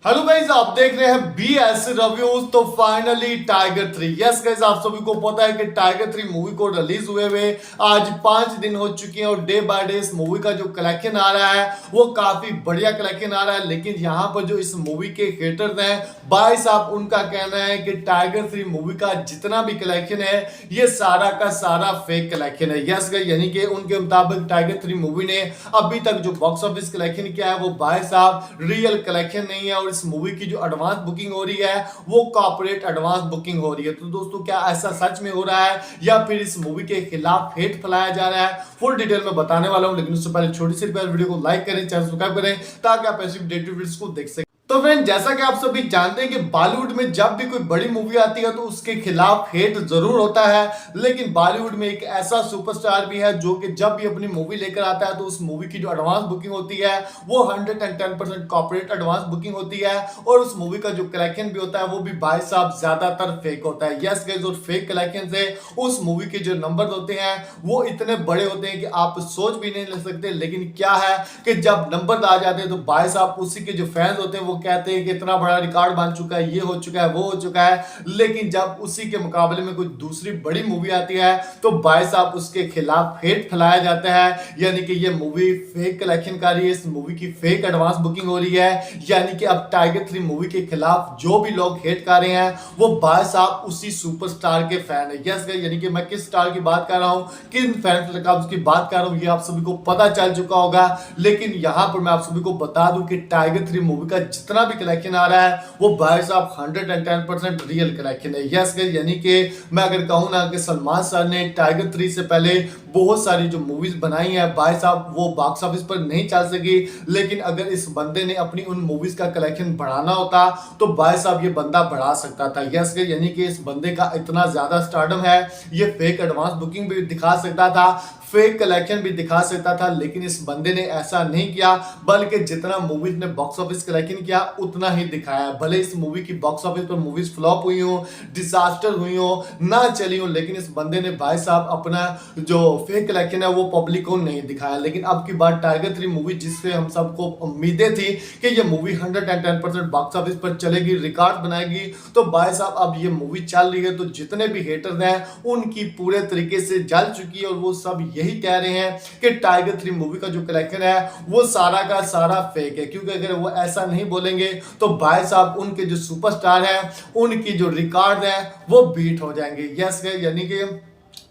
Hello guys, आप देख रहे हैं BS रिव्यूज। तो फाइनली टाइगर 3, यस गाइस, आप सभी को पता है कि टाइगर 3 मूवी को रिलीज हुए आज 5 दिन हो चुके हैं और डे बाय डे इस मूवी का जो कलेक्शन आ रहा है वो काफी बढ़िया कलेक्शन आ रहा है। लेकिन यहाँ पर जो इस मूवी के हेटर्स हैं भाई साहब, उनका कहना है कि टाइगर 3 मूवी का जितना भी कलेक्शन है ये सारा का सारा फेक कलेक्शन है। यस गाइस, यानी कि उनके मुताबिक टाइगर 3 मूवी ने अभी तक जो बॉक्स ऑफिस कलेक्शन किया है वो भाई साहब रियल कलेक्शन नहीं है और इस मूवी की जो एडवांस बुकिंग हो रही है वो कॉर्पोरेट एडवांस बुकिंग हो रही है। तो दोस्तों, क्या ऐसा सच में हो रहा है या फिर इस मूवी के खिलाफ हेट फैलाया जा रहा है, फुल डिटेल में बताने वाला हूं। लेकिन उससे पहले छोटी सी वीडियो को लाइक करें, चैनल सब्सक्राइब करें ताकि आप ऐसी अपडेटेड वीडियोस को देख सकें। तो फ्रेंड, जैसा कि आप सभी जानते हैं कि बॉलीवुड में जब भी कोई बड़ी मूवी आती है तो उसके खिलाफ हेट जरूर होता है। लेकिन बॉलीवुड में एक ऐसा सुपरस्टार भी है जो कि जब भी अपनी मूवी लेकर आता है तो उस मूवी की जो एडवांस बुकिंग होती है वो 110% कॉर्पोरेट एडवांस बुकिंग होती है और उस मूवी का जो कलेक्शन भी होता है वो भी भाई साहब ज्यादातर फेक होता है। यस गाइस, और फेक कलेक्शन से उस मूवी के जो नंबर होते हैं वो इतने बड़े होते हैं कि आप सोच भी नहीं ले सकते। लेकिन क्या है कि जब नंबर आ जाते हैं तो भाई साहब उसी के जो फैंस होते हैं वो कहते हैं कि इतना बड़ा रिकॉर्ड बन चुका है, ये हो चुका है, वो हो चुका है। लेकिन जब उसी के मुकाबले में कोई दूसरी बड़ी मूवी आती है तो भाई साहब उसके खिलाफ हेट फैलाया जाता है, यानी कि ये मूवी फेक कलेक्शन कर रही है, इस मूवी की फेक एडवांस बुकिंग हो रही है। यानी कि अब टाइगर 3 मूवी के खिलाफ जो भी लोग हेट कर रहे हैं वो भाई साहब उसी सुपरस्टार के फैन है। यस, यानी कि मैं किस स्टार की बात कर रहा हूं, किन फैन क्लब की बात कर रहा हूं, ये आप सभी को पता चल चुका होगा। लेकिन यहां पर मैं आप सभी को बता दूं कि टाइगर 3 मूवी का जितना भी कलेक्शन आ रहा है वो भाई साहब 110% रियल कलेक्शन है। यस, यानी कि मैं अगर कहूं ना कि सलमान सर ने टाइगर 3 से पहले बहुत सारी जो मूवीज बनाई है भाई साहब वो बॉक्स ऑफिस पर नहीं चल सकी। लेकिन अगर इस बंदे ने अपनी उन मूवीज का कलेक्शन बढ़ाना होता तो भाई साहब ये बंदा बढ़ा सकता था। यस, यानी कि इस बंदे का इतना ज्यादा स्टारडम है, ये फेक एडवांस बुकिंग भी दिखा सकता था, फेक कलेक्शन भी दिखा सकता था। लेकिन इस बंदे ने ऐसा नहीं किया, बल्कि जितना मूवीज ने बॉक्स ऑफिस कलेक्शन किया उतना ही दिखाया। भले इस मूवी की बॉक्स ऑफिस पर मूवीज फ्लॉप हुई हो, डिजास्टर हुई हो, ना चली हो, लेकिन इस बंदे ने भाई साहब अपना जो फेक कलेक्शन है वो पब्लिक को नहीं दिखाया। लेकिन अब की बात टाइगर 3 मूवी जिससे हम सबको उम्मीदें थी कि ये मूवी 110% बॉक्स ऑफिस पर चलेगी, रिकॉर्ड बनाएगी, तो भाई साहब अब ये मूवी चल रही है तो जितने भी हेटर्स हैं उनकी पूरे तरीके से जल चुकी है और वो सब यही कह रहे हैं कि टाइगर 3 मूवी का जो कलेक्शन है वो सारा का सारा फेक है। क्योंकि अगर वो ऐसा नहीं बोलेंगे तो भाई साहब उनके जो सुपरस्टार हैं उनकी जो रिकॉर्ड है वो बीट हो जाएंगे। यस, यानी कि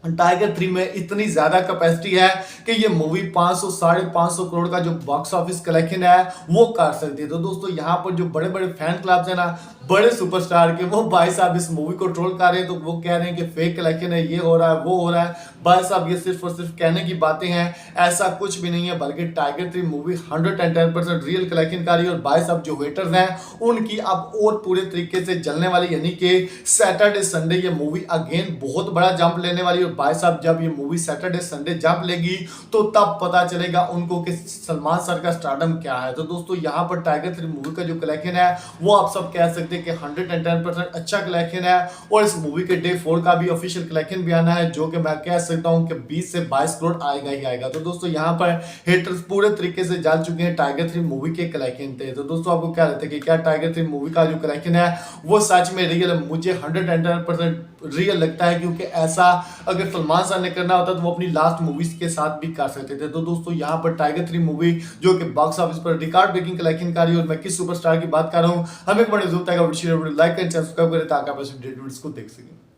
टाइगर 3 में इतनी ज्यादा कैपेसिटी है कि ये मूवी 500 550 करोड़ का जो बॉक्स ऑफिस कलेक्शन है वो कर सकती है। तो दोस्तों, यहाँ पर जो बड़े बड़े फैन क्लब्स है ना बड़े सुपरस्टार के, वो भाई साहब इस मूवी को ट्रोल कर रहे हैं। तो वो कह रहे हैं कि फेक कलेक्शन है, ये हो रहा है, वो हो रहा है। भाई साहब ये सिर्फ और सिर्फ कहने की बातें हैं, ऐसा कुछ भी नहीं है। बल्कि टाइगर 3 मूवी 110% रियल कलेक्शन कर रही है और भाई साहब जो वेटर्स हैं उनकी अब और पूरे तरीके से जलने वाली, यानी कि सैटरडे संडे ये मूवी अगेन बहुत बड़ा जंप लेने वाली। भाई साहब जब ये मूवी सैटरडे संडे जंप लेगी तो तब पता चलेगा उनको कि सलमान सर का स्टारडम क्या है। तो दोस्तों, यहाँ पर टाइगर 3 मूवी का जो कलेक्शन है वो आप सब कह सकते हैं कि 110% अच्छा कलेक्शन है और इस मूवी के डे 4 का भी ऑफिशियल कलेक्शन भी आना है जो कि मैं कह सकता हूं कि 20 से 22 करोड़ आएगा ही आएगा। तो दोस्तों, यहाँ पर हेटर्स पूरे तरीके से जल चुके हैं टाइगर 3 मूवी के कलेक्शन थे। तो दोस्तों, आपको क्या लगता है कि क्या टाइगर 3 मूवी का जो कलेक्शन है वो सच में रियल है? मुझे 110% रियल लगता है, क्योंकि ऐसा अगर सलमान सर ने करना होता तो वो अपनी लास्ट मूवीज के साथ भी कर सकते थे। तो दोस्तों, यहाँ पर टाइगर 3 मूवी जो कि बॉक्स ऑफिस पर रिकॉर्ड ब्रेकिंग कलेक्शन कर रही है और मैं किस सुपरस्टार की बात कर रहा हूँ, हमें बड़े जरूरत है लाइक एंड सब्सक्राइब करें ताकि आप ऐसे वीडियोस को देख सकें।